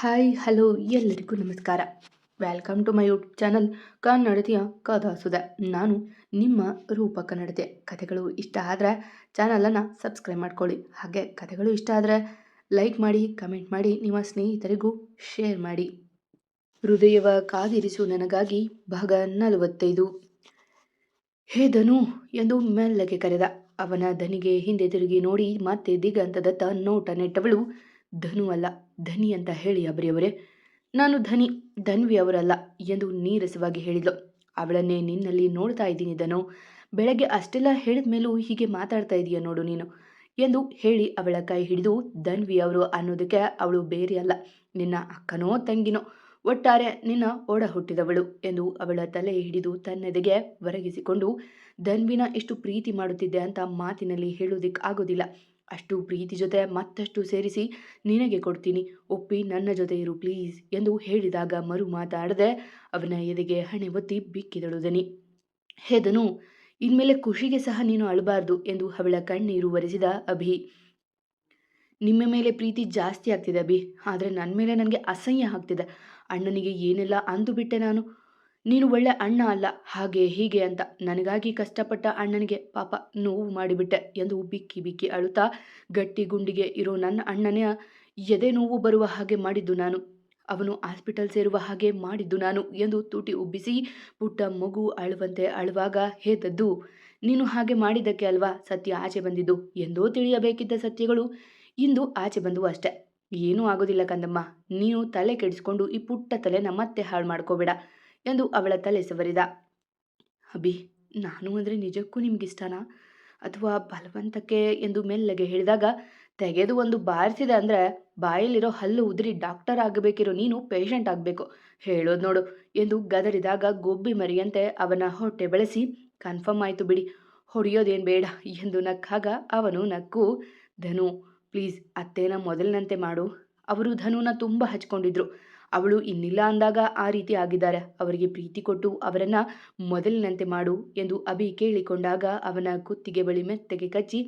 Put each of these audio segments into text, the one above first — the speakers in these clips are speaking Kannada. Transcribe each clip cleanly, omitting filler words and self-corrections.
ಹಾಯ್ ಹಲೋ ಎಲ್ಲರಿಗೂ ನಮಸ್ಕಾರ. Welcome to my YouTube channel ಕನ್ನಡತಿಯ ಕಥಾಸುಧೆ. ನಾನು ನಿಮ್ಮ ರೂಪ ಕನ್ನಡತೆ. ಕಥೆಗಳು ಇಷ್ಟ ಆದರೆ ಚಾನಲನ್ನು ಸಬ್ಸ್ಕ್ರೈಬ್ ಮಾಡ್ಕೊಳ್ಳಿ. ಹಾಗೆ ಕಥೆಗಳು ಇಷ್ಟ ಆದರೆ ಲೈಕ್ ಮಾಡಿ, ಕಮೆಂಟ್ ಮಾಡಿ, ನಿಮ್ಮ ಸ್ನೇಹಿತರಿಗೂ ಶೇರ್ ಮಾಡಿ. ಹೃದಯವ ಕಾದಿರಿಸು ನನಗಾಗಿ ಭಾಗ 45. ಹೇ ಧನು ಎಂದು ಮೆಲ್ಲಗೆ ಕರೆದ. ಅವನ ದನಿಗೆ ಹಿಂದೆ ತಿರುಗಿ ನೋಡಿ ಮತ್ತೆ ದಿಗಂತದತ್ತ ನೋಟ ನೆಟ್ಟವಳು ಧನು ಅಲ್ಲ, ಧನಿ ಅಂತ ಹೇಳಿ ಅಬರಿಯವರೇ. ನಾನು ಧನ್ವಿ ಅವರಲ್ಲ ಎಂದು ನೀರಸವಾಗಿ ಹೇಳಿದ್ಲು. ಅವಳನ್ನೇ ನಿನ್ನಲ್ಲಿ ನೋಡ್ತಾ ಇದ್ದೀನಿ ಧನು. ಬೆಳಗ್ಗೆ ಅಷ್ಟೆಲ್ಲ ಹೇಳಿದ ಮೇಲೂ ಹೀಗೆ ಮಾತಾಡ್ತಾ ಇದೀಯ ನೋಡು ನೀನು ಎಂದು ಹೇಳಿ ಅವಳ ಕೈ ಹಿಡಿದು ಧನ್ವಿ ಅವರು ಅನ್ನೋದಕ್ಕೆ ಅವಳು ಬೇರೆ ಅಲ್ಲ, ನಿನ್ನ ಅಕ್ಕನೋ ತಂಗಿನೋ, ಒಟ್ಟಾರೆ ನಿನ್ನ ಒಡ ಹುಟ್ಟಿದವಳು ಎಂದು ಅವಳ ತಲೆ ಹಿಡಿದು ತನ್ನೆದೆಗೆ ಒರಗಿಸಿಕೊಂಡು, ಧನ್ವಿನ ಎಷ್ಟು ಪ್ರೀತಿ ಮಾಡುತ್ತಿದ್ದೆ ಅಂತ ಮಾತಿನಲ್ಲಿ ಹೇಳೋದಿಕ್ ಆಗೋದಿಲ್ಲ. ಅಷ್ಟು ಪ್ರೀತಿ ಜೊತೆ ಮತ್ತಷ್ಟು ಸೇರಿಸಿ ನಿನಗೆ ಕೊಡ್ತೀನಿ, ಒಪ್ಪಿ ನನ್ನ ಜೊತೆ ಇರು ಪ್ಲೀಸ್ ಎಂದು ಹೇಳಿದಾಗ ಮರು ಮಾತಾಡದೆ ಅವನ ಎದೆಗೆ ಹಣೆ ಒತ್ತಿ ಬಿಕ್ಕಿದಳು ದನಿ. ಹೇ ಧನು, ಇನ್ಮೇಲೆ ಖುಷಿಗೆ ಸಹ ನೀನು ಅಳಬಾರ್ದು ಎಂದು ಅವಳ ಕಣ್ಣೀರು ಒರೆಸಿದ ಅಭಿ. ನಿಮ್ಮ ಮೇಲೆ ಪ್ರೀತಿ ಜಾಸ್ತಿ ಆಗ್ತಿದೆ ಅಭಿ, ಆದರೆ ನನ್ನ ಮೇಲೆ ನನಗೆ ಅಸಹ್ಯ ಆಗ್ತಿದೆ. ಅಣ್ಣನಿಗೆ ಏನೆಲ್ಲ ಅಂದು ಬಿಟ್ಟೆ ನಾನು. ನೀನು ಒಳ್ಳೆ ಅಣ್ಣ ಅಲ್ಲ, ಹಾಗೆ ಹೀಗೆ ಅಂತ. ನನಗಾಗಿ ಕಷ್ಟಪಟ್ಟ ಅಣ್ಣನಿಗೆ ಪಾಪ ನೋವು ಮಾಡಿಬಿಟ್ಟೆ ಎಂದು ಬಿಕ್ಕಿ ಬಿಕ್ಕಿ ಅಳುತ್ತಾ, ಗಟ್ಟಿ ಗುಂಡಿಗೆ ಇರೋ ನನ್ನ ಅಣ್ಣನ ಎದೆ ನೋವು ಬರುವ ಹಾಗೆ ಮಾಡಿದ್ದು ನಾನು, ಅವನು ಹಾಸ್ಪಿಟಲ್ ಸೇರುವ ಹಾಗೆ ಮಾಡಿದ್ದು ನಾನು ಎಂದು ತುಟಿ ಉಬ್ಬಿಸಿ ಪುಟ್ಟ ಮಗು ಅಳುವಂತೆ ಅಳುವಾಗ, ಹೇ ದದ್ದು, ನೀನು ಹಾಗೆ ಮಾಡಿದ್ದಕ್ಕೆ ಅಲ್ವಾ ಸತ್ಯ ಆಚೆ ಬಂದಿದ್ದು. ಎಂದೋ ತಿಳಿಯಬೇಕಿದ್ದ ಸತ್ಯಗಳು ಇಂದು ಆಚೆ ಬಂದವು ಅಷ್ಟೆ. ಏನೂ ಆಗೋದಿಲ್ಲ ಕಂದಮ್ಮ, ನೀನು ತಲೆ ಕೆಡಿಸ್ಕೊಂಡು ಈ ಪುಟ್ಟ ತಲೆನ ಮತ್ತೆ ಹಾಳು ಮಾಡ್ಕೋಬೇಡ ಎಂದು ಅವಳ ತಲೆ ಸವರಿದ. ಅಭಿ, ನಾನು ಅಂದರೆ ನಿಜಕ್ಕೂ ನಿಮಗಿಷ್ಟನಾ ಅಥವಾ ಬಲವಂತಕ್ಕೆ ಎಂದು ಮೆಲ್ಲಗೆ ಹೇಳಿದಾಗ, ತೆಗೆದು ಒಂದು ಬಾರಿಸಿದೆ ಅಂದರೆ ಬಾಯಲ್ಲಿರೋ ಹಲ್ಲು ಉದುರಿ ಡಾಕ್ಟರ್ ಆಗಬೇಕಿರೋ ನೀನು ಪೇಷಂಟ್ ಆಗಬೇಕು, ಹೇಳೋದು ನೋಡು ಎಂದು ಗದರಿದಾಗ ಗೊಬ್ಬಿ ಮರಿಯಂತೆ ಅವನ ಹೊಟ್ಟೆ ಬೆಳೆಸಿ, ಕನ್ಫರ್ಮ್ ಆಯಿತು ಬಿಡಿ, ಹೊಡೆಯೋದೇನು ಬೇಡ ಎಂದು ನಕ್ಕಾಗ ಅವನು ನಕ್ಕು, ಧನು ಪ್ಲೀಸ್ ಅತ್ತೇನ ಮೊದಲಿನಂತೆ ಮಾಡು. ಅವರು ಧನುನ ತುಂಬ ಹಚ್ಕೊಂಡಿದ್ರು, ಅವಳು ಇನ್ನಿಲ್ಲ ಅಂದಾಗ ಆ ರೀತಿ ಆಗಿದ್ದಾರೆ. ಅವರಿಗೆ ಪ್ರೀತಿ ಕೊಟ್ಟು ಅವರನ್ನು ಮೊದಲಿನಂತೆ ಮಾಡು ಎಂದು ಅಭಿ ಕೇಳಿಕೊಂಡಾಗ ಅವನ ಕುತ್ತಿಗೆ ಬಳಿ ಮೆತ್ತಗೆ ಕಚ್ಚಿ,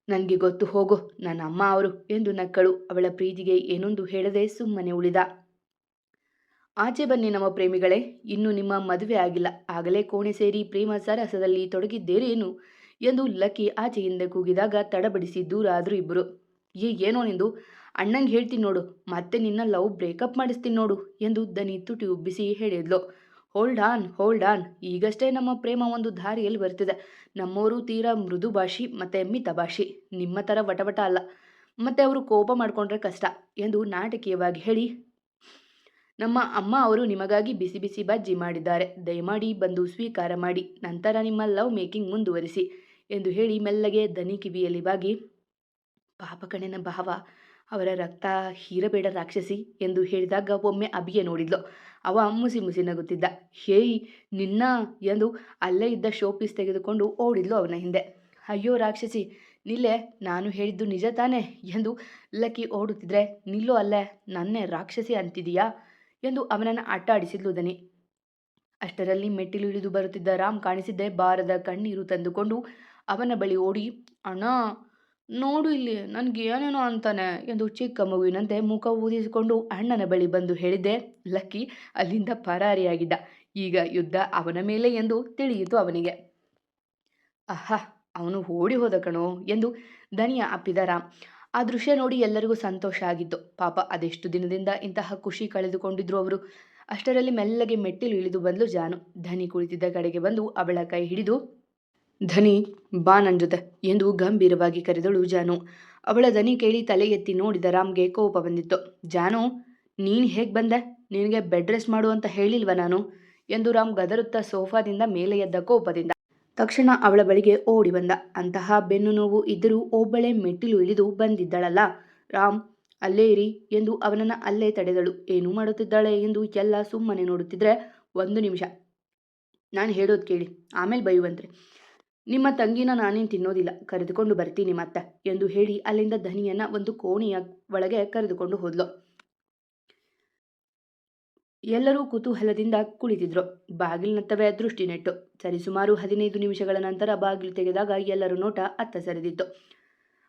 ನನಗೆ ಗೊತ್ತು ಹೋಗೋ, ನನ್ನ ಅಮ್ಮ ಅವರು ಎಂದು ನಕ್ಕಳು. ಅವಳ ಪ್ರೀತಿಗೆ ಏನೊಂದು ಹೇಳದೆ ಸುಮ್ಮನೆ ಉಳಿದ. ಆಚೆ ಬನ್ನಿ ನಮ್ಮ ಪ್ರೇಮಿಗಳೇ, ಇನ್ನು ನಿಮ್ಮ ಮದುವೆ ಆಗಿಲ್ಲ, ಆಗಲೇ ಕೋಣೆ ಸೇರಿ ಪ್ರೇಮ ಸರಸದಲ್ಲಿ ತೊಡಗಿದ್ದೇರೇನು ಎಂದು ಲಕ್ಕಿ ಆಚೆಯಿಂದ ಕೂಗಿದಾಗ ತಡಬಡಿಸಿ ದೂರ ಆದರೂ ಇಬ್ಬರು. ಏನೋ ನಿಂದು, ಅಣ್ಣಂಗೆ ಹೇಳ್ತೀನಿ ನೋಡು, ಮತ್ತೆ ನಿನ್ನ ಲವ್ ಬ್ರೇಕಪ್ ಮಾಡಿಸ್ತೀನಿ ನೋಡು ಎಂದು ದನಿ ತುಟಿ ಉಬ್ಬಿಸಿ ಹೇಳಿದ್ಲು. ಹೋಲ್ಡ್ ಆನ್, ಈಗಷ್ಟೇ ನಮ್ಮ ಪ್ರೇಮ ಒಂದು ದಾರಿಯಲ್ಲಿ ಬರ್ತಿದೆ. ನಮ್ಮವರು ತೀರಾ ಮೃದು ಭಾಷಿ ಮತ್ತು ಮಿತ ಭಾಷಿ, ನಿಮ್ಮ ಥರ ವಟವಟ ಅಲ್ಲ, ಮತ್ತು ಅವರು ಕೋಪ ಮಾಡಿಕೊಂಡ್ರೆ ಕಷ್ಟ ಎಂದು ನಾಟಕೀಯವಾಗಿ ಹೇಳಿ, ನಮ್ಮ ಅಮ್ಮ ಅವರು ನಿಮಗಾಗಿ ಬಿಸಿ ಬಿಸಿ ಬಜ್ಜಿ ಮಾಡಿದ್ದಾರೆ, ದಯಮಾಡಿ ಬಂದು ಸ್ವೀಕಾರ ಮಾಡಿ, ನಂತರ ನಿಮ್ಮ ಲವ್ ಮೇಕಿಂಗ್ ಮುಂದುವರಿಸಿ ಎಂದು ಹೇಳಿ ಮೆಲ್ಲಗೆ ದನಿ ಕಿವಿಯಲ್ಲಿ ಬಾಗಿ, ಪಾಪ ಕಣೆನ ಭಾವ, ಅವರ ರಕ್ತ ಹೀರಬೇಡ ರಾಕ್ಷಸಿ ಎಂದು ಹೇಳಿದಾಗ ಒಮ್ಮೆ ಅಭಿಯ ನೋಡಿದ್ಲು. ಅವ ಮುಸಿ ಮುಸಿ ನಗುತ್ತಿದ್ದ. ಹೇಯ್ ನಿನ್ನ ಎಂದು ಅಲ್ಲೇ ಇದ್ದ ಶೋಪೀಸ್ ತೆಗೆದುಕೊಂಡು ಓಡಿದ್ಲು ಅವನ ಹಿಂದೆ. ಅಯ್ಯೋ ರಾಕ್ಷಸಿ ನಿಲ್ಲೆ, ನಾನು ಹೇಳಿದ್ದು ನಿಜ ತಾನೆ ಎಂದು ಲಕ್ಕಿ ಓಡುತ್ತಿದ್ರೆ, ನಿಲ್ಲೋ ಅಲ್ಲೇ, ನನ್ನೇ ರಾಕ್ಷಸಿ ಅಂತಿದೀಯಾ ಎಂದು ಅವನನ್ನು ಅಟ್ಟಾಡಿಸಿದ್ಲು ದನಿ. ಅಷ್ಟರಲ್ಲಿ ಮೆಟ್ಟಿಲು ಇಳಿದು ಬರುತ್ತಿದ್ದ ರಾಮ್ ಕಾಣಿಸಿದ್ದೆ ಬಾರದ ಕಣ್ಣೀರು ತಂದುಕೊಂಡು ಅವನ ಬಳಿ ಓಡಿ, ಅಣ್ಣ ನೋಡು ಇಲ್ಲಿ ನನಗೆ ಏನೇನೋ ಅಂತಾನೆ ಎಂದು ಚಿಕ್ಕ ಮಗುವಿನಂತೆ ಮುಖ ಊದಿಸಿಕೊಂಡು ಅಣ್ಣನ ಬಳಿ ಬಂದು ಹೇಳಿದ್ದೆ. ಲಕ್ಕಿ ಅಲ್ಲಿಂದ ಪರಾರಿಯಾಗಿದ್ದ. ಈಗ ಯುದ್ಧ ಅವನ ಮೇಲೆ ಎಂದು ತಿಳಿಯಿತು ಅವನಿಗೆ. ಆಹಾ, ಅವನು ಓಡಿ ಹೋದ ಕಣೋ ಎಂದು ದನಿಯ ಅಪ್ಪಿದ ರಾಮ್. ಆ ದೃಶ್ಯ ನೋಡಿ ಎಲ್ಲರಿಗೂ ಸಂತೋಷ ಆಗಿತ್ತು. ಪಾಪ ಅದೆಷ್ಟು ದಿನದಿಂದ ಇಂತಹ ಖುಷಿ ಕಳೆದುಕೊಂಡಿದ್ರು ಅವರು. ಅಷ್ಟರಲ್ಲಿ ಮೆಲ್ಲಗೆ ಮೆಟ್ಟಿಲು ಇಳಿದು ಬಂದ್ಲು ಜಾನು. ಧನಿ ಕುಳಿತಿದ್ದ ಕಡೆಗೆ ಬಂದು ಅವಳ ಕೈ ಹಿಡಿದು, ಧನಿ ಬಾ ನನ್ನ ಜೊತೆ ಎಂದು ಗಂಭೀರವಾಗಿ ಕರೆದಳು ಜಾನು. ಅವಳ ದನಿ ಕೇಳಿ ತಲೆ ಎತ್ತಿ ನೋಡಿದ ರಾಮ್ಗೆ ಕೋಪ ಬಂದಿತ್ತು. ಜಾನು, ನೀನು ಹೇಗೆ ಬಂದೆ, ನಿನಗೆ ಬೆಡ್ ರೆಸ್ಟ್ ಮಾಡು ಅಂತ ಹೇಳಿಲ್ವ ನಾನು ಎಂದು ರಾಮ್ ಗದರುತ್ತಾ ಸೋಫಾದಿಂದ ಮೇಲೆ ಎದ್ದ ಕೋಪದಿಂದ. ತಕ್ಷಣ ಅವಳ ಬಳಿಗೆ ಓಡಿ ಬಂದ. ಅಂತಹ ಬೆನ್ನು ನೋವು ಇದ್ದರೂ ಒಬ್ಬಳೇ ಮೆಟ್ಟಿಲು ಇಳಿದು ಬಂದಿದ್ದಳಲ್ಲ. ರಾಮ್ ಅಲ್ಲೇ ಇರಿ ಎಂದು ಅವನನ್ನು ಅಲ್ಲೇ ತಡೆದಳು. ಏನು ಮಾಡುತ್ತಿದ್ದಾಳೆ ಎಂದು ಎಲ್ಲ ಸುಮ್ಮನೆ ನೋಡುತ್ತಿದ್ರೆ, ಒಂದು ನಿಮಿಷ ನಾನು ಹೇಳೋದು ಕೇಳಿ, ಆಮೇಲೆ ಬೈಯುವಂತ್ರಿ. ನಿಮ್ಮ ತಂಗಿನ ನಾನೇನು ತಿನ್ನೋದಿಲ್ಲ, ಕರೆದುಕೊಂಡು ಬರ್ತೀನಿ ಮತ್ತೆ ಎಂದು ಹೇಳಿ ಅಲ್ಲಿಂದ ಧನಿಯನ್ನ ಒಂದು ಕೋಣೆಯ ಒಳಗೆ ಕರೆದುಕೊಂಡು ಹೋದ್ಲು. ಎಲ್ಲರೂ ಕುತೂಹಲದಿಂದ ಕುಳಿತಿದ್ರು. ಬಾಗಿಲಿನತ್ತವೇ ದೃಷ್ಟಿ ನೆಟ್ಟು. ಸರಿಸುಮಾರು 15 ನಿಮಿಷಗಳ ನಂತರ ಬಾಗಿಲು ತೆಗೆದಾಗ ಎಲ್ಲರ ನೋಟ ಅತ್ತ ಸರಿದಿತ್ತು.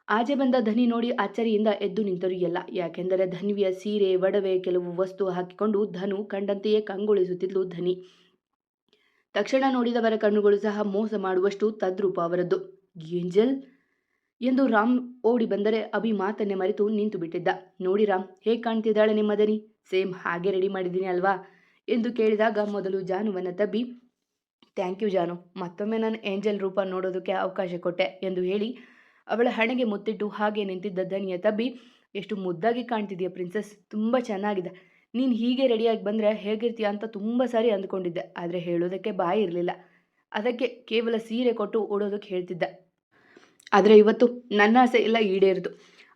ಆಚೆ ಬಂದ ಧನಿ ನೋಡಿ ಅಚ್ಚರಿಯಿಂದ ಎದ್ದು ನಿಂತರು ಎಲ್ಲ. ಯಾಕೆಂದರೆ ಧನ್ವಿಯ ಸೀರೆ, ಒಡವೆ, ಕೆಲವು ವಸ್ತು ಹಾಕಿಕೊಂಡು ಧನು ಕಂಡಂತೆಯೇ ಕಂಗೊಳಿಸುತ್ತಿದ್ಲು ಧನಿ. ತಕ್ಷಣ ನೋಡಿದವರ ಕಣ್ಣುಗಳು ಸಹ ಮೋಸ ಮಾಡುವಷ್ಟು ತದ್ರೂಪ ಅವರದ್ದು. ಏಂಜಲ್ ಎಂದು ರಾಮ್ ಓಡಿ ಬಂದರೆ ಅಭಿ ಮಾತನ್ನೇ ಮರೆತು ನಿಂತು ಬಿಟ್ಟಿದ್ದ. ನೋಡಿ ರಾಮ್, ಹೇಗೆ ಕಾಣ್ತಿದ್ದಾಳೆ ನಿಮ್ಮ ಧನಿ? ಸೇಮ್ ಹಾಗೆ ರೆಡಿ ಮಾಡಿದ್ದೀನಿ ಅಲ್ವಾ ಎಂದು ಕೇಳಿದಾಗ ಮೊದಲು ಜಾನುವನ್ನು ತಬ್ಬಿ, ಥ್ಯಾಂಕ್ ಯು ಜಾನು, ಮತ್ತೊಮ್ಮೆ ನಾನು ಏಂಜಲ್ ರೂಪ ನೋಡೋದಕ್ಕೆ ಅವಕಾಶ ಕೊಟ್ಟೆ ಎಂದು ಹೇಳಿ ಅವಳ ಹಣೆಗೆ ಮುತ್ತಿಟ್ಟು ಹಾಗೆ ನಿಂತಿದ್ದ ಧನಿಯ ತಬ್ಬಿ, ಎಷ್ಟು ಮುದ್ದಾಗಿ ಕಾಣ್ತಿದೆಯಾ ಪ್ರಿನ್ಸಸ್, ತುಂಬ ಚೆನ್ನಾಗಿದೆ. ನೀನು ಹೀಗೆ ರೆಡಿಯಾಗಿ ಬಂದರೆ ಹೇಗಿರ್ತೀಯ ಅಂತ ತುಂಬ ಸಾರಿ ಅಂದ್ಕೊಂಡಿದ್ದೆ, ಆದರೆ ಹೇಳೋದಕ್ಕೆ ಬಾಯಿ ಇರಲಿಲ್ಲ. ಅದಕ್ಕೆ ಕೇವಲ ಸೀರೆ ಕೊಟ್ಟು ಓಡೋದಕ್ಕೆ ಹೇಳ್ತಿದ್ದೆ. ಆದರೆ ಇವತ್ತು ನನ್ನ ಆಸೆ ಎಲ್ಲ ಈಡೇರಿತು.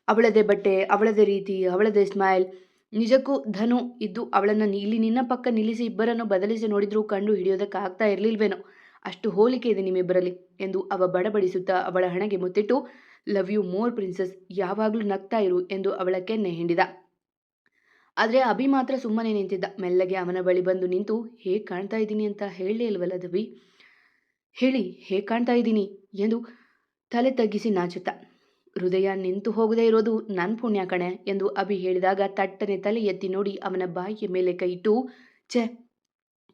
ಅವಳದೇ ಬಟ್ಟೆ, ಅವಳದೇ ರೀತಿ, ಅವಳದೇ ಸ್ಮೈಲ್. ನಿಜಕ್ಕೂ ಧನು ಇದ್ದು ಅವಳನ್ನು ಇಲ್ಲಿ ನಿನ್ನ ಪಕ್ಕ ನಿಲ್ಲಿಸಿ ಇಬ್ಬರನ್ನು ಬದಲಿಸಿ ನೋಡಿದ್ರೂ ಕಂಡು ಹಿಡಿಯೋದಕ್ಕೆ ಆಗ್ತಾ ಇರಲಿಲ್ವೇನೋ, ಅಷ್ಟು ಹೋಲಿಕೆ ಇದೆ ನಿಮ್ಮಿಬ್ಬರಲ್ಲಿ ಎಂದು ಅವ ಬಡಬಡಿಸುತ್ತಾ ಅವಳ ಹಣೆಗೆ ಮುತ್ತಿಟ್ಟು, ಲವ್ ಯು ಮೋರ್ ಪ್ರಿನ್ಸಸ್, ಯಾವಾಗಲೂ ನಗ್ತಾ ಇರು ಎಂದು ಅವಳ ಕೆನ್ನೆ ಹಿಂಡಿದ. ಆದರೆ ಅಭಿ ಮಾತ್ರ ಸುಮ್ಮನೆ ನಿಂತಿದ್ದ. ಮೆಲ್ಲಗೆ ಅವನ ಬಳಿ ಬಂದು ನಿಂತು, ಹೇಗೆ ಕಾಣ್ತಾ ಇದ್ದೀನಿ ಅಂತ ಹೇಳಲೇ ಇಲ್ವಲ್ಲ ದವಿ, ಹೇಳಿ ಹೇಗೆ ಕಾಣ್ತಾ ಇದ್ದೀನಿ ಎಂದು ತಲೆ ತಗ್ಗಿಸಿ ನಾಚುತ್ತಾ. ಹೃದಯ ನಿಂತು ಹೋಗದೇ ಇರೋದು ನನ್ನ ಪುಣ್ಯ ಕಣೆ ಎಂದು ಅಭಿ ಹೇಳಿದಾಗ ತಟ್ಟನೆ ತಲೆ ಎತ್ತಿ ನೋಡಿ ಅವನ ಬಾಯಿಯ ಮೇಲೆ ಕೈ ಇಟ್ಟು, ಛೆ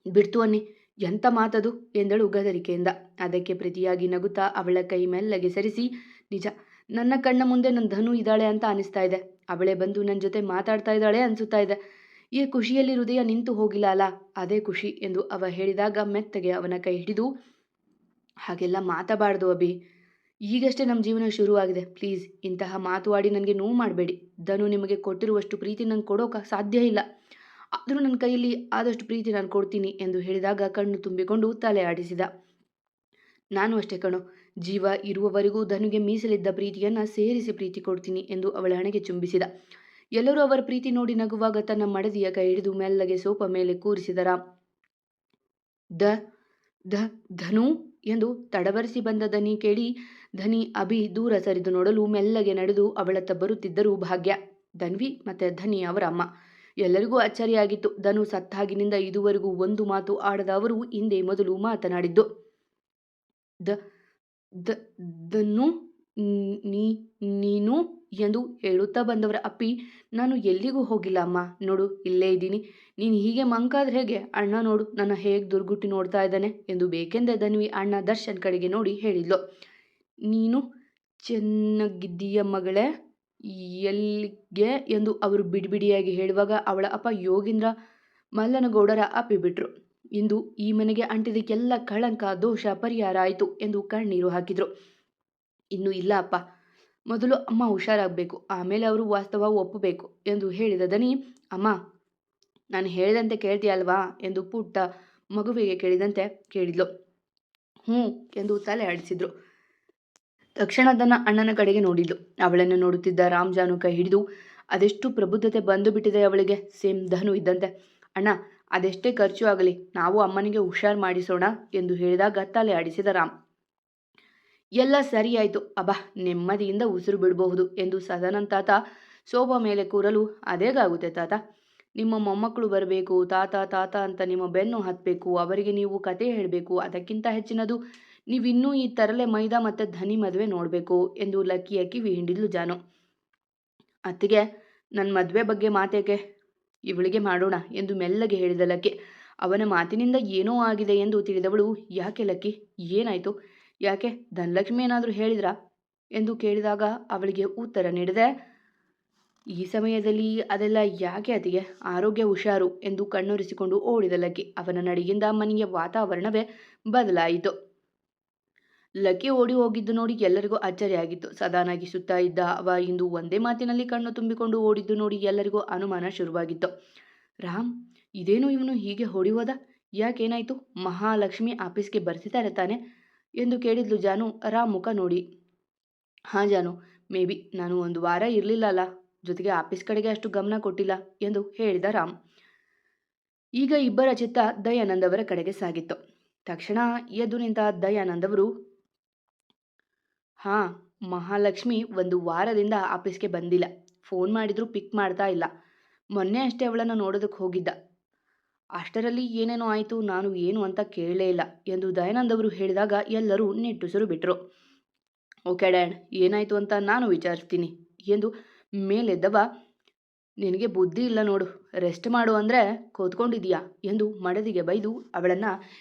ಬಿಡ್ತು ಅನ್ನಿ, ಎಂಥ ಮಾತದು ಎಂದಳು ಗದರಿಕೆಯಿಂದ. ಅದಕ್ಕೆ ಪ್ರತಿಯಾಗಿ ನಗುತ್ತಾ ಅವಳ ಕೈ ಮೆಲ್ಲಗೆ ಸರಿಸಿ, ನಿಜ, ನನ್ನ ಕಣ್ಣ ಮುಂದೆ ನನ್ನ ಧನು ಇದ್ದಾಳೆ ಅಂತ ಅನಿಸ್ತಾ ಇದೆ. ಅವಳೇ ಬಂದು ನನ್ನ ಜೊತೆ ಮಾತಾಡ್ತಾ ಇದ್ದಾಳೆ ಅನಿಸುತ್ತಾ ಇದೆ. ಈ ಖುಷಿಯಲ್ಲಿ ಹೃದಯ ನಿಂತು ಹೋಗಿಲ್ಲ ಅಲ್ಲ, ಅದೇ ಖುಷಿ ಎಂದು ಅವ ಹೇಳಿದಾಗ ಮೆತ್ತಗೆ ಅವನ ಕೈ ಹಿಡಿದು, ಹಾಗೆಲ್ಲ ಮಾತಾಡಬಾರ್ದು ಅಭಿ, ಈಗಷ್ಟೇ ನಮ್ಮ ಜೀವನ ಶುರುವಾಗಿದೆ. ಪ್ಲೀಸ್ ಇಂತಹ ಮಾತು ಆಡಿ ನನಗೆ ನೋವು ಮಾಡಬೇಡಿ. ಧನು ನಿಮಗೆ ಕೊಟ್ಟಿರುವಷ್ಟು ಪ್ರೀತಿ ನಂಗೆ ಕೊಡೋಕೆ ಸಾಧ್ಯ ಇಲ್ಲ, ಆದರೂ ನನ್ನ ಕೈಯಲ್ಲಿ ಆದಷ್ಟು ಪ್ರೀತಿ ನಾನು ಕೊಡ್ತೀನಿ ಎಂದು ಹೇಳಿದಾಗ ಕಣ್ಣು ತುಂಬಿಕೊಂಡು ತಲೆ ಆಡಿಸಿದ. ನಾನು ಅಷ್ಟೇ ಕಣೋ, ಜೀವ ಇರುವವರೆಗೂ ಧನುಗೆ ಮೀಸಲಿದ್ದ ಪ್ರೀತಿಯನ್ನು ಸೇರಿಸಿ ಪ್ರೀತಿ ಕೊಡ್ತೀನಿ ಎಂದು ಅವಳ ಹಣೆಗೆ ಚುಂಬಿಸಿದ. ಎಲ್ಲರೂ ಅವರ ಪ್ರೀತಿ ನೋಡಿ ನಗುವಾಗ ತನ್ನ ಮಡದಿಯ ಕೈ ಹಿಡಿದು ಮೆಲ್ಲಗೆ ಸೋಫಾ ಮೇಲೆ ಕೂರಿಸಿದ ರಾಮ್. ಧನು ಎಂದು ತಡವರಿಸಿ ಬಂದ ಧನಿ ಕೇಳಿ ಧನಿ ಅಭಿ ದೂರ ಸರಿದು ನೋಡಲು ಮೆಲ್ಲಗೆ ನಡೆದು ಅವಳತ್ತ ಬರುತ್ತಿದ್ದರು ಭಾಗ್ಯ, ಧನ್ವಿ ಮತ್ತೆ ಧನಿ ಅವರ ಅಮ್ಮ. ಎಲ್ಲರಿಗೂ ಅಚ್ಚರಿಯಾಗಿತ್ತು. ಧನು ಸತ್ತಾಗಿನಿಂದ ಇದುವರೆಗೂ ಒಂದು ಮಾತು ಆಡದ ಅವರು ಹಿಂದೆ ಮೊದಲು ಮಾತನಾಡಿದ್ದು. ಧನು ನೀನು ಎಂದು ಹೇಳುತ್ತಾ ಬಂದವರ ಅಪ್ಪಿ, ನಾನು ಎಲ್ಲಿಗೂ ಹೋಗಿಲ್ಲ ಅಮ್ಮ, ನೋಡು ಇಲ್ಲೇ ಇದ್ದೀನಿ. ನೀನು ಹೀಗೆ ಮಂಕಾದ್ರೆ ಹೇಗೆ? ಅಣ್ಣ ನೋಡು ನನ್ನ ಹೇಗೆ ದುರ್ಗುಟ್ಟಿ ನೋಡ್ತಾ ಇದ್ದಾನೆ ಎಂದು ಬೇಕೆಂದೇ ಧನ್ವಿ ಅಣ್ಣ ದರ್ಶನ್ ಕಡೆಗೆ ನೋಡಿ ಹೇಳಿದ್ಲು. ನೀನು ಚೆನ್ನಾಗಿದ್ದೀಯ ಮಗಳೇ, ಎಲ್ಲಿಗೆ ಎಂದು ಅವರು ಬಿಡಿಬಿಡಿಯಾಗಿ ಹೇಳುವಾಗ ಅವಳ ಅಪ್ಪ ಯೋಗೀಂದ್ರ ಮಲ್ಲನಗೌಡರ ಅಪ್ಪಿ ಬಿಟ್ರು. ಇಂದು ಈ ಮನೆಗೆ ಅಂಟಿದ ಎಲ್ಲ ಕಳಂಕ ದೋಷ ಪರಿಹಾರ ಆಯಿತು ಎಂದು ಕಣ್ಣೀರು ಹಾಕಿದ್ರು. ಇನ್ನು ಇಲ್ಲ ಅಪ್ಪ, ಮೊದಲು ಅಮ್ಮ ಹುಷಾರಾಗಬೇಕು, ಆಮೇಲೆ ಅವರು ವಾಸ್ತವ ಒಪ್ಪಬೇಕು ಎಂದು ಹೇಳಿದ ಧನಿ, ಅಮ್ಮ ನಾನು ಹೇಳಿದಂತೆ ಕೇಳ್ತೀಯಲ್ವಾ ಎಂದು ಪುಟ್ಟ ಮಗುವಿಗೆ ಕೇಳಿದಂತೆ ಕೇಳಿದ್ಲು. ಹ್ಞೂ ಎಂದು ತಲೆ ಆಡಿಸಿದ್ರು. ತಕ್ಷಣ ತನ್ನ ಅಣ್ಣನ ಕಡೆಗೆ ನೋಡಿದ್ಲು. ಅವಳನ್ನು ನೋಡುತ್ತಿದ್ದ ರಾಮ್ ಜಾನು ಕೈ ಹಿಡಿದು, ಅದೆಷ್ಟು ಪ್ರಬುದ್ಧತೆ ಬಂದು ಬಿಟ್ಟಿದೆ ಅವಳಿಗೆ, ಸೇಮ್ ಧನು ಇದ್ದಂತೆ. ಅಣ್ಣ ಅದೆಷ್ಟೇ ಖರ್ಚು ಆಗಲಿ ನಾವು ಅಮ್ಮನಿಗೆ ಹುಷಾರು ಮಾಡಿಸೋಣ ಎಂದು ಹೇಳಿದಾಗ ತಲೆ ಆಡಿಸಿದ ರಾಮ್. ಎಲ್ಲ ಸರಿಯಾಯಿತು ಅಬ್ಬಾ, ನೆಮ್ಮದಿಯಿಂದ ಉಸಿರು ಬಿಡಬಹುದು ಎಂದು ಸದಾನಂದ್ ತಾತ ಸೋಫಾ ಮೇಲೆ ಕೂರಲು, ಅದೇಗಾಗುತ್ತೆ ತಾತ, ನಿಮ್ಮ ಮೊಮ್ಮಕ್ಕಳು ಬರಬೇಕು, ತಾತ ತಾತ ಅಂತ ನಿಮ್ಮ ಬೆನ್ನು ಹತ್ತಬೇಕು, ಅವರಿಗೆ ನೀವು ಕತೆ ಹೇಳಬೇಕು, ಅದಕ್ಕಿಂತ ಹೆಚ್ಚಿನದು ನೀವಿನ್ನೂ ಈ ತರಲೆ ಮೈದಾ ಮತ್ತು ಧನಿ ಮದುವೆ ನೋಡಬೇಕು ಎಂದು ಲಕ್ಕಿಯ ಕಿವಿ ಹಿಂಡಿದ್ಲು ಜಾನು. ಅತ್ತಿಗೆ ನನ್ನ ಮದುವೆ ಬಗ್ಗೆ ಮಾತೇಕೆ, ಇವಳಿಗೆ ಮಾಡೋಣ ಎಂದು ಮೆಲ್ಲಗೆ ಹೇಳಿದ ಲಕ್ಕಿ. ಅವನ ಮಾತಿನಿಂದ ಏನೋ ಆಗಿದೆ ಎಂದು ತಿಳಿದವಳು, ಯಾಕೆ ಲಕ್ಕಿ, ಏನಾಯಿತು, ಯಾಕೆ ಧನಲಕ್ಷ್ಮಿ ಏನಾದರೂ ಹೇಳಿದ್ರಾ ಎಂದು ಕೇಳಿದಾಗ ಅವಳಿಗೆ ಉತ್ತರ ನೀಡಿದೆ, ಈ ಸಮಯದಲ್ಲಿ ಅದೆಲ್ಲ ಯಾಕೆ ಅತಿಗೆ, ಆರೋಗ್ಯ ಹುಷಾರು ಎಂದು ಕಣ್ಣೊರೆಸಿಕೊಂಡು ಓಡಿದ ಲಕ್ಕಿ. ಅವನ ನಡಿಗೆಯಿಂದ ಮನೆಯ ವಾತಾವರಣವೇ ಬದಲಾಯಿತು. ಲಕ್ಕಿ ಓಡಿ ಹೋಗಿದ್ದು ನೋಡಿ ಎಲ್ಲರಿಗೂ ಅಚ್ಚರಿಯಾಗಿತ್ತು. ಸದಾನಾಗಿಸುತ್ತಾ ಇದ್ದ ಅವ ಇಂದು ಒಂದೇ ಮಾತಿನಲ್ಲಿ ಕಣ್ಣು ತುಂಬಿಕೊಂಡು ಓಡಿದ್ದು ನೋಡಿ ಎಲ್ಲರಿಗೂ ಅನುಮಾನ ಶುರುವಾಗಿತ್ತು. ರಾಮ್, ಇದೇನು ಇವನು ಹೀಗೆ ಓಡಿ ಹೋದ, ಯಾಕೇನಾಯಿತು, ಮಹಾಲಕ್ಷ್ಮಿ ಆಫೀಸ್ಗೆ ಬರ್ತಿದ್ದಾರೆ ತಾನೆ ಎಂದು ಕೇಳಿದ್ಲು ಜಾನು ರಾಮ್ ಮುಖ ನೋಡಿ. ಹಾಂ ಜಾನು, ಮೇ ಬಿ ನಾನು ಒಂದು ವಾರ ಇರಲಿಲ್ಲ ಅಲ್ಲ, ಜೊತೆಗೆ ಆಫೀಸ್ ಕಡೆಗೆ ಅಷ್ಟು ಗಮನ ಕೊಟ್ಟಿಲ್ಲ ಎಂದು ಹೇಳಿದ ರಾಮ್. ಈಗ ಇಬ್ಬರ ಚಿತ್ತ ದಯಾನಂದ್ ಅವರ ಕಡೆಗೆ ಸಾಗಿತ್ತು. ತಕ್ಷಣ ಎದ್ದು ನಿಂತ ದಯಾನಂದ್ ಅವರು, ಹಾಂ, ಮಹಾಲಕ್ಷ್ಮಿ ಒಂದು ವಾರದಿಂದ ಆಫೀಸ್ಗೆ ಬಂದಿಲ್ಲ, ಫೋನ್ ಮಾಡಿದ್ರು ಪಿಕ್ ಮಾಡ್ತಾ ಇಲ್ಲ, ಮೊನ್ನೆ ಅಷ್ಟೇ ಅವಳನ್ನು ನೋಡೋದಕ್ಕೆ ಹೋಗಿದ್ದ, ಅಷ್ಟರಲ್ಲಿ ಏನೇನೋ ಆಯಿತು, ನಾನು ಏನು ಅಂತ ಕೇಳಲೇ ಇಲ್ಲ ಎಂದು ದಯಾನಂದ್ ಅವರು ಹೇಳಿದಾಗ ಎಲ್ಲರೂ ನಿಟ್ಟುಸಿರು ಬಿಟ್ಟರು. ಓಕೆ ಡ್ಯಾಡ್, ಏನಾಯಿತು ಅಂತ ನಾನು ವಿಚಾರಿಸ್ತೀನಿ ಎಂದು ಮೇಲೆದ್ದವ ನಿನಗೆ ಬುದ್ಧಿ ಇಲ್ಲ ನೋಡು, ರೆಸ್ಟ್ ಮಾಡು ಅಂದರೆ ಕೂತ್ಕೊಂಡಿದೀಯಾ ಎಂದು ಮಡದಿಗೆ ಬೈದು ಅವಳನ್ನು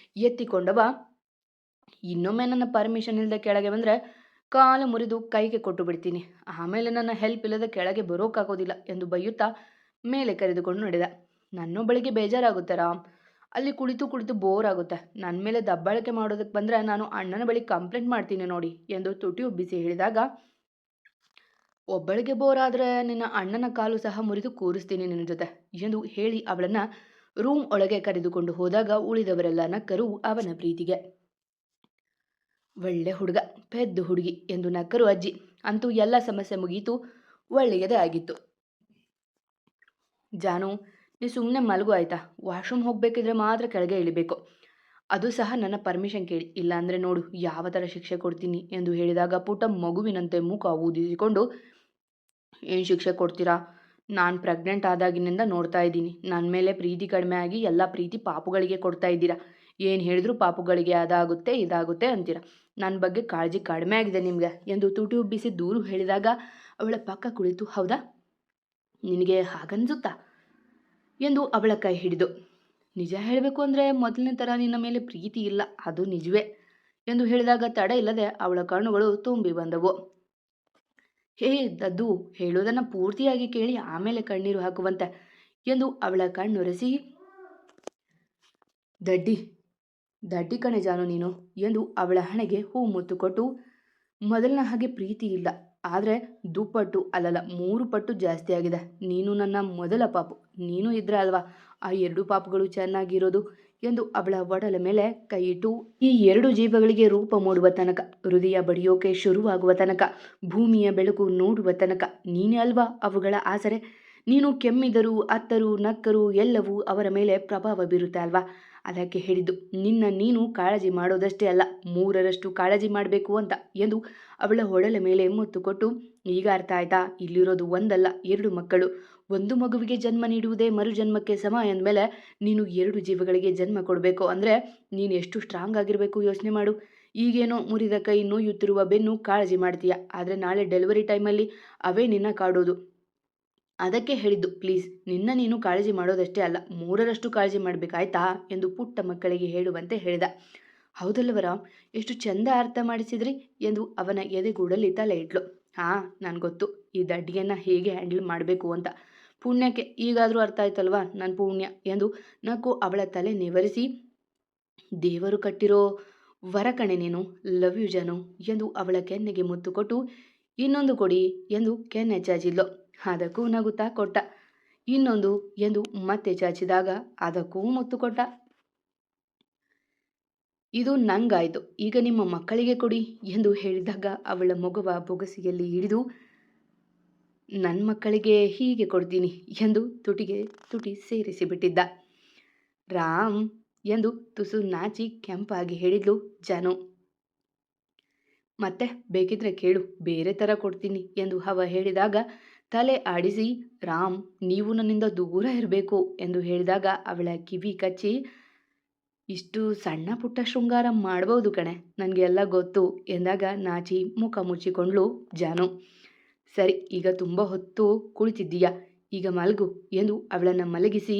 ಎತ್ತಿಕೊಂಡವ ಇನ್ನೊಮ್ಮೆ ನನ್ನ ಪರ್ಮಿಷನ್ ಇಲ್ಲದೆ ಕೆಳಗೆ ಬಂದರೆ ಕಾಲು ಮುರಿದು ಕೈಗೆ ಕೊಟ್ಟು ಬಿಡ್ತೀನಿ, ಆಮೇಲೆ ನನ್ನ ಹೆಲ್ಪ್ ಇಲ್ಲದೆ ಕೆಳಗೆ ಬರೋಕ್ಕಾಗೋದಿಲ್ಲ ಎಂದು ಬೈಯುತ್ತಾ ಮೇಲೆ ಕರೆದುಕೊಂಡು ನಡೆದ. ನನ್ನೊಬ್ಬಳಿಗೆ ಬೇಜಾರಾಗುತ್ತೆ ರಾಮ್, ಅಲ್ಲಿ ಕುಳಿತು ಕುಳಿತು ಬೋರ್ ಆಗುತ್ತೆ. ನನ್ನ ಮೇಲೆ ದಬ್ಬಾಳಿಕೆ ಮಾಡೋದಕ್ಕೆ ಬಂದರೆ ನಾನು ಅಣ್ಣನ ಬಳಿ ಕಂಪ್ಲೇಂಟ್ ಮಾಡ್ತೀನಿ ನೋಡಿ ಎಂದು ತುಟಿ ಉಬ್ಬಿಸಿ ಹೇಳಿದಾಗ, ಒಬ್ಬಳಿಗೆ ಬೋರ್ ಆದರೆ ನಿನ್ನ ಅಣ್ಣನ ಕಾಲು ಸಹ ಮುರಿದು ಕೂರಿಸ್ತೀನಿ ನಿನ್ನ ಜೊತೆ ಎಂದು ಹೇಳಿ ಅವಳನ್ನು ರೂಮ್ ಒಳಗೆ ಕರೆದುಕೊಂಡು ಹೋದಾಗ ಉಳಿದವರೆಲ್ಲ ನಕ್ಕರು ಅವನ ಪ್ರೀತಿಗೆ. ಒಳ್ಳೆ ಹುಡುಗ, ಪೆದ್ದು ಹುಡುಗಿ ಎಂದು ನಕ್ಕರು ಅಜ್ಜಿ. ಅಂತೂ ಎಲ್ಲ ಸಮಸ್ಯೆ ಮುಗಿಯಿತು, ಒಳ್ಳೆಯದೇ ಆಗಿತ್ತು. ಜಾನು, ನೀ ಸುಮ್ಮನೆ ಮಲಗು ಆಯ್ತಾ, ವಾಶ್ರೂಮ್ ಹೋಗಬೇಕಿದ್ರೆ ಮಾತ್ರ ಕೆಳಗೆ ಇಳಿಬೇಕು, ಅದು ಸಹ ನನ್ನ ಪರ್ಮಿಷನ್ ಕೇಳಿ, ಇಲ್ಲಾಂದರೆ ನೋಡು ಯಾವ ಥರ ಶಿಕ್ಷೆ ಕೊಡ್ತೀನಿ ಎಂದು ಹೇಳಿದಾಗ ಪುಟ್ಟ ಮಗುವಿನಂತೆ ಮುಖ ಊದಿಸಿಕೊಂಡು, ಏನು ಶಿಕ್ಷೆ ಕೊಡ್ತೀರಾ? ನಾನು ಪ್ರೆಗ್ನೆಂಟ್ ಆದಾಗಿನಿಂದ ನೋಡ್ತಾ ಇದ್ದೀನಿ, ನನ್ನ ಮೇಲೆ ಪ್ರೀತಿ ಕಡಿಮೆ ಆಗಿ ಎಲ್ಲ ಪ್ರೀತಿ ಪಾಪುಗಳಿಗೆ ಕೊಡ್ತಾ ಇದ್ದೀರಾ. ಏನು ಹೇಳಿದ್ರು ಪಾಪುಗಳಿಗೆ ಅದಾಗುತ್ತೆ ಇದಾಗುತ್ತೆ ಅಂತೀರ. ನನ್ನ ಬಗ್ಗೆ ಕಾಳಜಿ ಕಡಿಮೆ ಆಗಿದೆ ನಿಮಗೆ ಎಂದು ತುಟಿ ಉಬ್ಬಿಸಿ ದೂರು ಹೇಳಿದಾಗ ಅವಳ ಪಕ್ಕ ಕುಳಿತು, ಹೌದಾ, ನಿನಗೆ ಹಾಗನ್ಸುತ್ತಾ ಎಂದು ಅವಳ ಕೈ ಹಿಡಿದು, ನಿಜ ಹೇಳಬೇಕು ಅಂದರೆ ಮೊದಲನೇ ಥರ ನಿನ್ನ ಮೇಲೆ ಪ್ರೀತಿ ಇಲ್ಲ, ಅದು ನಿಜವೇ ಎಂದು ಹೇಳಿದಾಗ ತಡ ಇಲ್ಲದೆ ಅವಳ ಕಣ್ಣುಗಳು ತುಂಬಿ ಬಂದವು. ಹೇ ದದ್ದು, ಹೇಳೋದನ್ನು ಪೂರ್ತಿಯಾಗಿ ಕೇಳಿ ಆಮೇಲೆ ಕಣ್ಣೀರು ಹಾಕುವಂತೆ ಎಂದು ಅವಳ ಕಣ್ಣುರೆಸಿ, ದಡ್ಡಿ ಕಣೆ ಜಾನು ನೀನು ಎಂದು ಅವಳ ಹಣೆಗೆ ಹೂ ಮುತ್ತು ಕೊಟ್ಟು, ಮೊದಲನ ಹಾಗೆ ಪ್ರೀತಿ ಇಲ್ಲ, ಆದರೆ ದುಪ್ಪಟ್ಟು ಅಲ್ಲಲ್ಲ 3 ಪಟ್ಟು ಜಾಸ್ತಿ ಆಗಿದೆ. ನೀನು ನನ್ನ ಮೊದಲ ಪಾಪು, ನೀನು ಇದ್ರೆ ಅಲ್ವಾ ಆ 2 ಪಾಪುಗಳು ಚೆನ್ನಾಗಿರೋದು ಎಂದು ಅವಳ ಒಡಲ ಮೇಲೆ ಕೈಯಿಟ್ಟು, ಈ 2 ಜೀವಗಳಿಗೆ ರೂಪ ಮೂಡುವ ತನಕ, ಹೃದಯ ಬಡಿಯೋಕೆ ಶುರುವಾಗುವ ತನಕ, ಭೂಮಿಯ ಬೆಳಕು ನೋಡುವ ತನಕ ನೀನೇ ಅಲ್ವಾ ಅವುಗಳ ಆಸರೆ. ನೀನು ಕೆಮ್ಮಿದರೂ ಅತ್ತರೂ ನಕ್ಕರೂ ಎಲ್ಲವೂ ಅವರ ಮೇಲೆ ಪ್ರಭಾವ ಬೀರುತ್ತೆ ಅಲ್ವಾ. ಅದಕ್ಕೆ ಹೇಳಿದ್ದು ನಿನ್ನ ನೀನು ಕಾಳಜಿ ಮಾಡೋದಷ್ಟೇ ಅಲ್ಲ, 3ರಷ್ಟು ಕಾಳಜಿ ಮಾಡಬೇಕು ಅಂತ ಎಂದು ಅವಳ ಒಡಲ ಮೇಲೆ ಮುತ್ತು ಕೊಟ್ಟು, ಈಗ ಅರ್ಥ ಆಯ್ತಾ, ಇಲ್ಲಿರೋದು ಒಂದಲ್ಲ 2 ಮಕ್ಕಳು. ಒಂದು ಮಗುವಿಗೆ ಜನ್ಮ ನೀಡುವುದೇ ಮರುಜನ್ಮಕ್ಕೆ ಸಮ ಅಂದಮೇಲೆ ನೀನು 2 ಜೀವಗಳಿಗೆ ಜನ್ಮ ಕೊಡಬೇಕು ಅಂದರೆ ನೀನು ಎಷ್ಟು ಸ್ಟ್ರಾಂಗ್ ಆಗಿರಬೇಕು ಯೋಚನೆ ಮಾಡು. ಈಗೇನೋ ಮುರಿದ ಕೈ, ನೋಯುತ್ತಿರುವ ಬೆನ್ನು ಕಾಳಜಿ ಮಾಡ್ತೀಯ, ಆದರೆ ನಾಳೆ ಡೆಲಿವರಿ ಟೈಮಲ್ಲಿ ಅವೇ ನಿನ್ನ ಕಾಡೋದು. ಅದಕ್ಕೆ ಹೇಳಿದ್ದು, ಪ್ಲೀಸ್ ನಿನ್ನ ನೀನು ಕಾಳಜಿ ಮಾಡೋದಷ್ಟೇ ಅಲ್ಲ 3ರಷ್ಟು ಕಾಳಜಿ ಮಾಡಬೇಕಾಯ್ತಾ ಎಂದು ಪುಟ್ಟ ಮಕ್ಕಳಿಗೆ ಹೇಳುವಂತೆ ಹೇಳಿದ. ಹೌದಲ್ಲವರ, ಎಷ್ಟು ಚೆಂದ ಅರ್ಥ ಮಾಡಿಸಿದ್ರಿ ಎಂದು ಅವನ ಎದೆಗೂಡಲ್ಲಿ ತಲೆ ಇಟ್ಲು. ಹಾಂ, ನನಗೆ ಗೊತ್ತು ಈ ದಡ್ಡಿಯನ್ನು ಹೇಗೆ ಹ್ಯಾಂಡಲ್ ಮಾಡಬೇಕು ಅಂತ. ಪುಣ್ಯಕ್ಕೆ ಈಗಾದರೂ ಅರ್ಥ ಆಯ್ತಲ್ವಾ ನನ್ನ ಪುಣ್ಯ ಎಂದು ನಕ್ಕು ಅವಳ ತಲೆ ನಿವರಿಸಿ, ದೇವರು ಕಟ್ಟಿರೋ ವರ ಕಣೆ ನೀನು, ಲವ್ ಯು ಜಾನು ಎಂದು ಅವಳ ಕೆನ್ನೆಗೆ ಮುತ್ತು ಕೊಟ್ಟು, ಇನ್ನೊಂದು ಕೊಡಿ ಎಂದು ಕೆನ್ನೆ ಚಾಚಿದ್ಲು. ಅದಕ್ಕೂ ನಗುತ್ತಾ ಕೊಟ್ಟ. ಇನ್ನೊಂದು ಎಂದು ಮತ್ತೆ ಚಾಚಿದಾಗ ಅದಕ್ಕೂ ಮುತ್ತು ಕೊಟ್ಟ. ಇದು ನಂಗಾಯ್ತು, ಈಗ ನಿಮ್ಮ ಮಕ್ಕಳಿಗೆ ಕೊಡಿ ಎಂದು ಹೇಳಿದಾಗ ಅವಳ ಮೊಗವ ಬೊಗಸಿಯಲ್ಲಿ ಹಿಡಿದು, ನನ್ನ ಮಕ್ಕಳಿಗೆ ಹೀಗೆ ಕೊಡ್ತೀನಿ ಎಂದು ತುಟಿಗೆ ತುಟಿ ಸೇರಿಸಿಬಿಟ್ಟಿದ್ದ. ರಾಮ್ ಎಂದು ತುಸು ನಾಚಿ ಕೆಂಪಾಗಿ ಹೇಳಿದ್ಲು ಜಾನು. ಮತ್ತೆ ಬೇಕಿದ್ರೆ ಕೇಳು, ಬೇರೆ ಥರ ಕೊಡ್ತೀನಿ ಎಂದು ಅವ ಹೇಳಿದಾಗ ತಲೆ ಆಡಿಸಿ, ರಾಮ್ ನೀವು ನನ್ನಿಂದ ದೂರ ಇರಬೇಕು ಎಂದು ಹೇಳಿದಾಗ ಅವಳ ಕಿವಿ ಕಚ್ಚಿ, ಇಷ್ಟು ಸಣ್ಣ ಪುಟ್ಟ ಶೃಂಗಾರ ಮಾಡ್ಬೋದು ಕಣೆ, ನನಗೆ ಎಲ್ಲ ಗೊತ್ತು ಎಂದಾಗ ನಾಚಿ ಮುಖ ಮುಚ್ಚಿಕೊಂಡ್ಳು ಜಾನು. ಸರಿ, ಈಗ ತುಂಬ ಹೊತ್ತು ಕುಳಿತಿದ್ದೀಯಾ, ಈಗ ಮಲಗು ಎಂದು ಅವಳನ್ನು ಮಲಗಿಸಿ,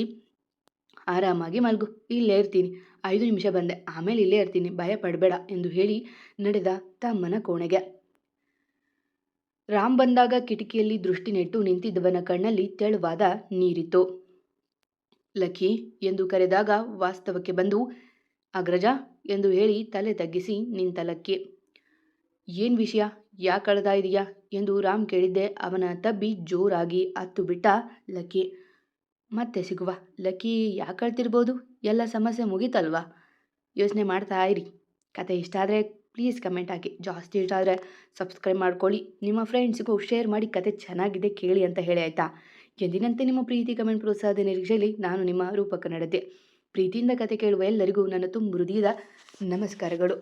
ಆರಾಮಾಗಿ ಮಲಗು, ಇಲ್ಲೇ ಇರ್ತೀನಿ, 5 ನಿಮಿಷ ಬಂದೆ, ಆಮೇಲೆ ಇಲ್ಲೇ ಇರ್ತೀನಿ, ಭಯ ಪಡಬೇಡ ಎಂದು ಹೇಳಿ ನಡೆದ ತಮ್ಮನ ಕೋಣೆಗೆ. ರಾಮ್ ಬಂದಾಗ ಕಿಟಕಿಯಲ್ಲಿ ದೃಷ್ಟಿ ನೆಟ್ಟು ನಿಂತಿದ್ದವನ ಕಣ್ಣಲ್ಲಿ ತೆಳುವಾದ ನೀರಿತ್ತು. ಲಕ್ಕಿ ಎಂದು ಕರೆದಾಗ ವಾಸ್ತವಕ್ಕೆ ಬಂದು, ಅಗ್ರಜ ಎಂದು ಹೇಳಿ ತಲೆ ತಗ್ಗಿಸಿ ನಿಂತ ಲಕ್ಕಿ. ಏನು ವಿಷಯ, ಯಾಕೆ ಅಳ್ತಾ ಇದೆಯಾ ಎಂದು ರಾಮ್ ಕೇಳಿದ್ದೆ ಅವನ ತಬ್ಬಿ ಜೋರಾಗಿ ಅತ್ತು ಬಿಟ್ಟ ಲಕ್ಕಿ. ಮತ್ತೆ ಸಿಗುವ ಲಕ್ಕಿ, ಯಾಕೆ ಅಳ್ತಿರ್ಬೋದು, ಎಲ್ಲ ಸಮಸ್ಯೆ ಮುಗೀತಲ್ವಾ, ಯೋಚನೆ ಮಾಡ್ತಾ ಇರಿ. ಕತೆ ಇಷ್ಟ ಆದರೆ ಪ್ಲೀಸ್ ಕಮೆಂಟ್ ಹಾಕಿ, ಜಾಸ್ತಿ ಇಷ್ಟ ಆದರೆ ಸಬ್ಸ್ಕ್ರೈಬ್ ಮಾಡ್ಕೊಳ್ಳಿ, ನಿಮ್ಮ ಫ್ರೆಂಡ್ಸ್ಗೂ ಶೇರ್ ಮಾಡಿ, ಕತೆ ಚೆನ್ನಾಗಿದೆ ಕೇಳಿ ಅಂತ ಹೇಳಿ ಆಯಿತಾ. ಎಂದಿನಂತೆ ನಿಮ್ಮ ಪ್ರೀತಿ ಕಮೆಂಟ್ ಪ್ರೋತ್ಸಾಹದ ನಿರೀಕ್ಷೆಯಲ್ಲಿ ನಾನು ನಿಮ್ಮ ರೂಪಕ ನಡತೆ. ಪ್ರೀತಿಯಿಂದ ಕತೆ ಕೇಳುವ ಎಲ್ಲರಿಗೂ ನನ್ನ ತುಂಬ ಹೃದಯದ ನಮಸ್ಕಾರಗಳು.